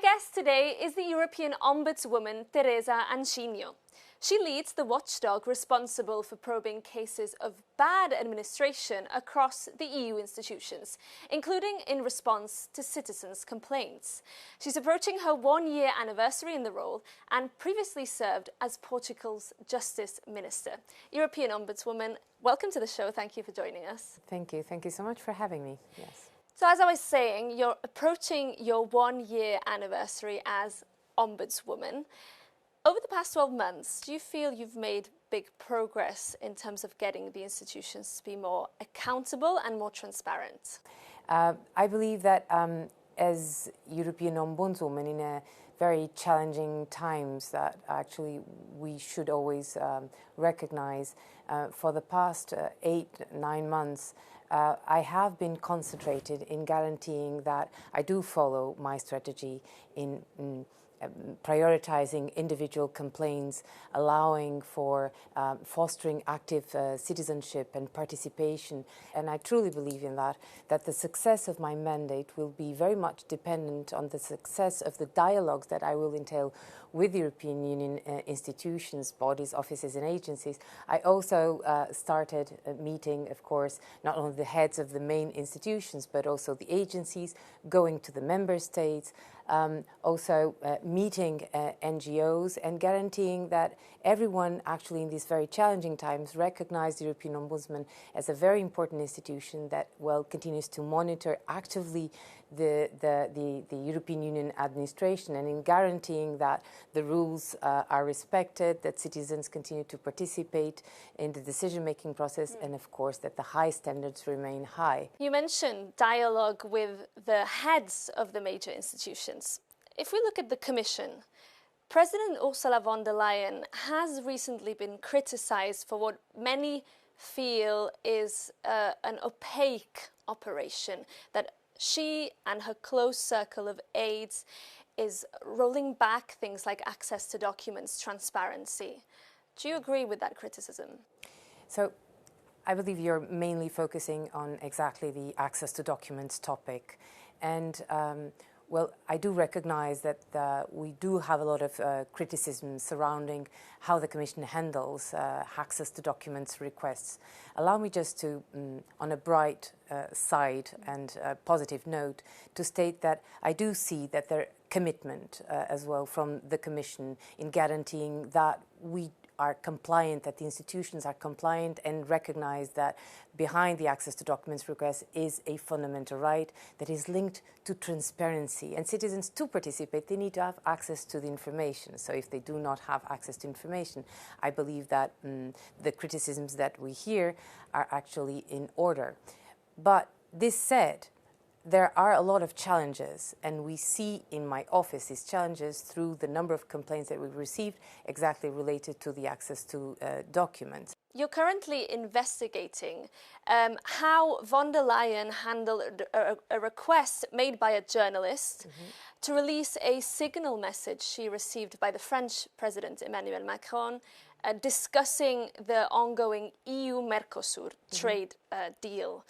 guest today is the European Ombudswoman Teresa Anchino. She leads the watchdog responsible for probing cases of bad administration across the EU institutions, including in response to citizens' complaints. She's approaching her one-year anniversary in the role and previously served as Portugal's Justice Minister. European Ombudswoman, welcome to the show. Thank you for joining us. Thank you. Thank you so much for having me. Yes. So as I was saying, you're approaching your one-year anniversary as Ombudswoman. Over the past 12 months, do you feel you've made big progress in terms of getting the institutions to be more accountable and more transparent? I believe that as European Ombudswoman in a very challenging times that actually we should always recognize. For the past 8-9 months, I have been concentrated in guaranteeing that I do follow my strategy in prioritizing individual complaints, allowing for fostering active citizenship and participation. And I truly believe in that the success of my mandate will be very much dependent on the success of the dialogues that I will entail with the European Union institutions, bodies, offices and agencies. I also started meeting, of course, not only the heads of the main institutions, but also the agencies, going to the member states, also meeting NGOs and guaranteeing that everyone actually in these very challenging times recognize the European Ombudsman as a very important institution that continues to monitor actively the European Union administration, and in guaranteeing that the rules are respected, that citizens continue to participate in the decision-making process, and of course that the high standards remain high. You mentioned dialogue with the heads of the major institutions. If we look at the Commission, President Ursula von der Leyen has recently been criticized for what many feel is an opaque operation, that she and her close circle of aides is rolling back things like access to documents, transparency. Do you agree with that criticism? So I believe you're mainly focusing on exactly the access to documents topic. And I do recognize that we do have a lot of criticism surrounding how the Commission handles access to documents requests. Allow me just to, on a bright side and positive note, to state that I do see that there commitment as well from the Commission in guaranteeing that we are compliant, that the institutions are compliant and recognize that behind the access to documents request is a fundamental right that is linked to transparency. And citizens to participate, they need to have access to the information. So if they do not have access to information, I believe that the criticisms that we hear are actually in order. But this said, there are a lot of challenges, and we see in my office these challenges through the number of complaints that we've received exactly related to the access to documents. You're currently investigating how von der Leyen handled a request made by a journalist to release a signal message she received by the French President Emmanuel Macron discussing the ongoing EU-Mercosur trade deal.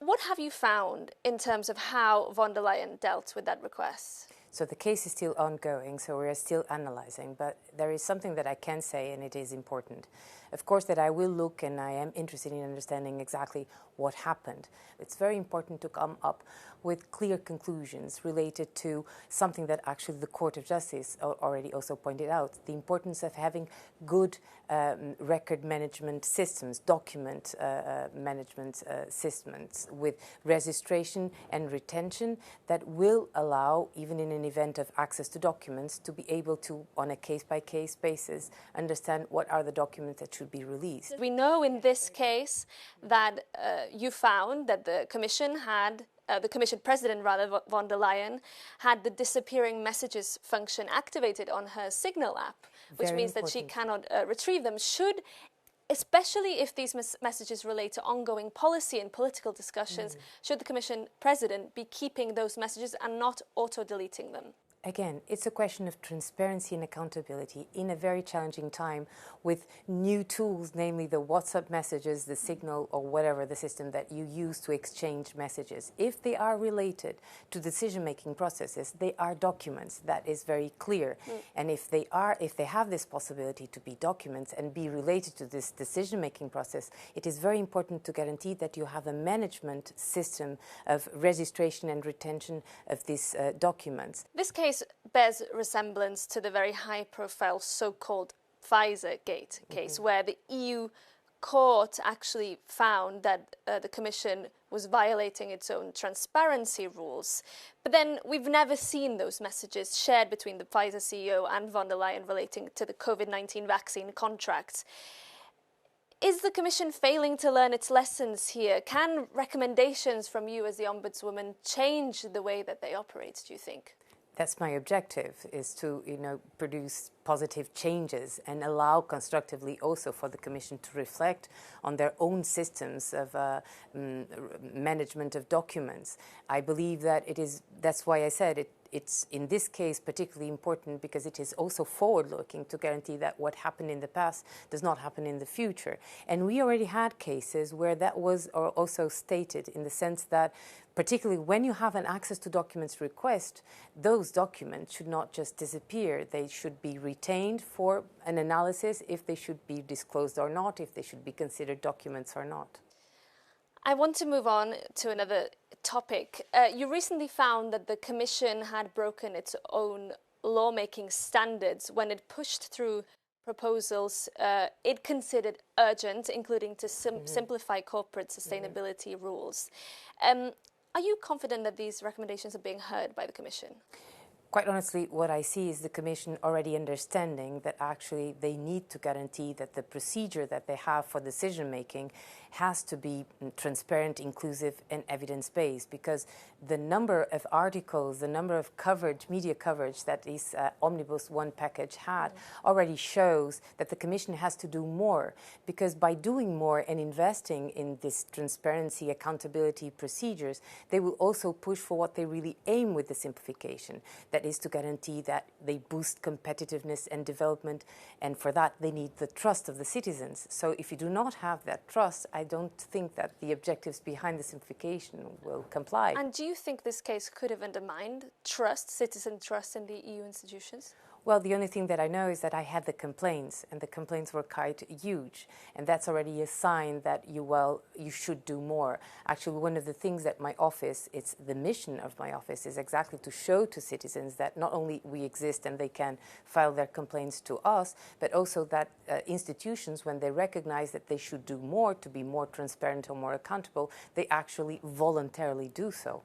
What have you found in terms of how von der Leyen dealt with that request? So the case is still ongoing, so we are still analyzing, but there is something that I can say, and it is important. Of course, that I will look, and I am interested in understanding exactly what happened. It's very important to come up with clear conclusions related to something that actually the Court of Justice already also pointed out, the importance of having good record management systems, document management systems with registration and retention that will allow, even in an event of access to documents, to be able to, on a case-by-case basis, understand what are the documents that should be released. We know in this case that you found that the Commission had the Commission President, von der Leyen, had the disappearing messages function activated on her Signal app, which means that she cannot retrieve them. Especially if these messages relate to ongoing policy and political discussions, should the Commission President be keeping those messages and not auto-deleting them? Again, it's a question of transparency and accountability in a very challenging time with new tools, namely the WhatsApp messages, the Signal, or whatever the system that you use to exchange messages. If they are related to decision-making processes, they are documents. That is very clear. And if they have this possibility to be documents and be related to this decision-making process, it is very important to guarantee that you have a management system of registration and retention of these documents. This case bears resemblance to the very high-profile so-called Pfizer Gate case, where the EU court actually found that the Commission was violating its own transparency rules. But then we've never seen those messages shared between the Pfizer CEO and von der Leyen relating to the COVID-19 vaccine contracts. Is the Commission failing to learn its lessons here? Can recommendations from you as the Ombudswoman change the way that they operate, do you think? That's my objective, is to produce positive changes and allow constructively also for the Commission to reflect on their own systems of management of documents. I believe that that's why I said it's in this case particularly important, because it is also forward-looking to guarantee that what happened in the past does not happen in the future. And we already had cases where that was also stated, in the sense that particularly when you have an access to documents request, those documents should not just disappear. They should be retained for an analysis if they should be disclosed or not, if they should be considered documents or not. I want to move on to another topic. You recently found that the Commission had broken its own lawmaking standards when it pushed through proposals it considered urgent, including to simplify corporate sustainability rules. Are you confident that these recommendations are being heard by the Commission? Quite honestly, what I see is the Commission already understanding that actually they need to guarantee that the procedure that they have for decision-making has to be transparent, inclusive and evidence-based, because the number of articles, the number of coverage, media coverage that this Omnibus 1 package had already shows that the Commission has to do more, because by doing more and investing in this transparency, accountability procedures, they will also push for what they really aim with the simplification. That is to guarantee that they boost competitiveness and development, and for that they need the trust of the citizens. So if you do not have that trust, I don't think that the objectives behind the simplification will comply. And do you think this case could have undermined trust, citizen trust in the EU institutions? Well, the only thing that I know is that I had the complaints, and the complaints were quite huge. And that's already a sign that you should do more. Actually, one of the things that my office, it's the mission of my office, is exactly to show to citizens that not only we exist and they can file their complaints to us, but also that institutions, when they recognize that they should do more to be more transparent or more accountable, they actually voluntarily do so.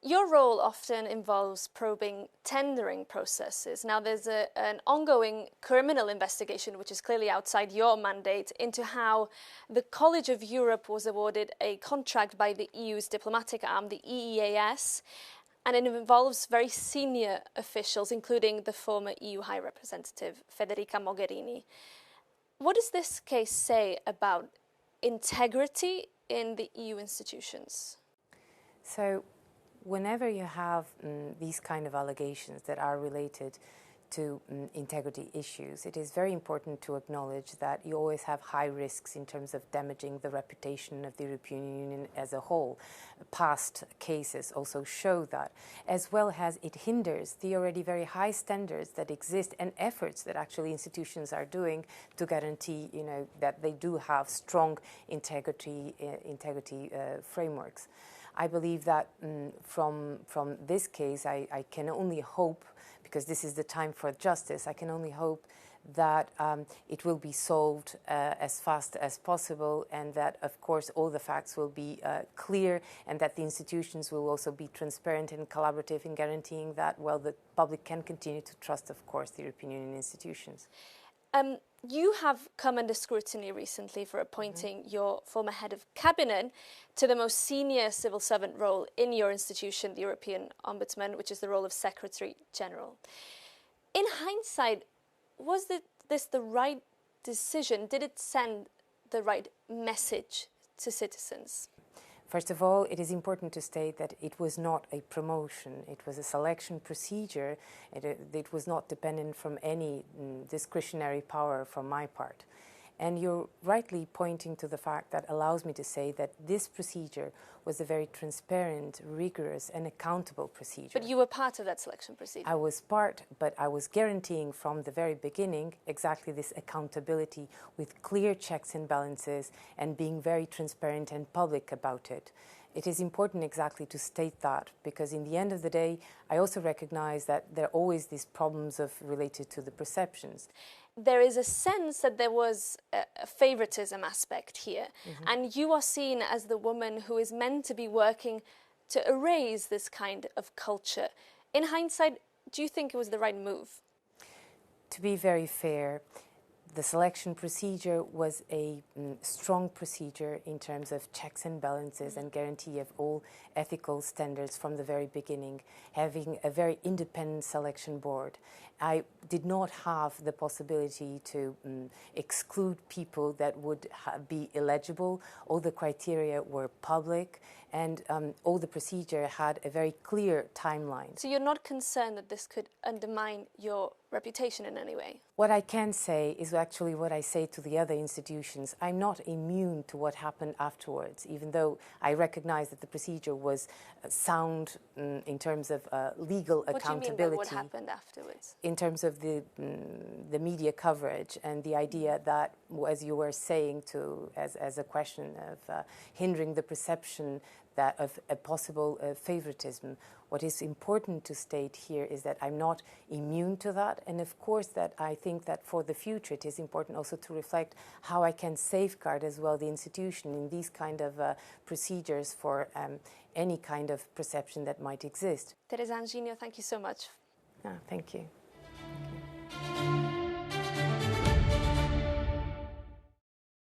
Your role often involves probing tendering processes. Now, there's an ongoing criminal investigation, which is clearly outside your mandate, into how the College of Europe was awarded a contract by the EU's diplomatic arm, the EEAS, and it involves very senior officials, including the former EU High Representative, Federica Mogherini. What does this case say about integrity in the EU institutions? So, whenever you have these kind of allegations that are related to integrity issues, it is very important to acknowledge that you always have high risks in terms of damaging the reputation of the European Union as a whole. Past cases also show that, as well as it hinders the already very high standards that exist and efforts that actually institutions are doing to guarantee, that they do have strong integrity frameworks. I believe that from this case, I can only hope, because this is the time for justice, I can only hope that it will be solved as fast as possible, and that, of course, all the facts will be clear, and that the institutions will also be transparent and collaborative in guaranteeing that, the public can continue to trust, of course, the European Union institutions. You have come under scrutiny recently for appointing your former head of cabinet to the most senior civil servant role in your institution, the European Ombudsman, which is the role of Secretary General. In hindsight, was this the right decision? Did it send the right message to citizens? First of all, it is important to state that it was not a promotion. It was a selection procedure. It was not dependent from any discretionary power from my part. And you're rightly pointing to the fact that allows me to say that this procedure was a very transparent, rigorous and accountable procedure. But you were part of that selection procedure. I was part, but I was guaranteeing from the very beginning exactly this accountability with clear checks and balances and being very transparent and public about it. It is important exactly to state that, because in the end of the day, I also recognize that there are always these problems related to the perceptions. There is a sense that there was a favoritism aspect here, and you are seen as the woman who is meant to be working to erase this kind of culture. In hindsight, do you think it was the right move? To be very fair, the selection procedure was a strong procedure in terms of checks and balances and guarantee of all ethical standards from the very beginning, having a very independent selection board. I did not have the possibility to exclude people that would be illegible. All the criteria were public, and all the procedure had a very clear timeline. So you're not concerned that this could undermine your reputation in any way? What I can say is actually what I say to the other institutions. I'm not immune to what happened afterwards, even though I recognize that the procedure was sound in terms of legal accountability. What do you mean by what happened afterwards? In terms of the media coverage and the idea that, as you were saying, as a question of hindering the perception that of a possible favoritism. What is important to state here is that I'm not immune to that, and of course that I think that for the future it is important also to reflect how I can safeguard as well the institution in these kind of procedures for any kind of perception that might exist. Teresa Anginio, thank you so much. Thank you.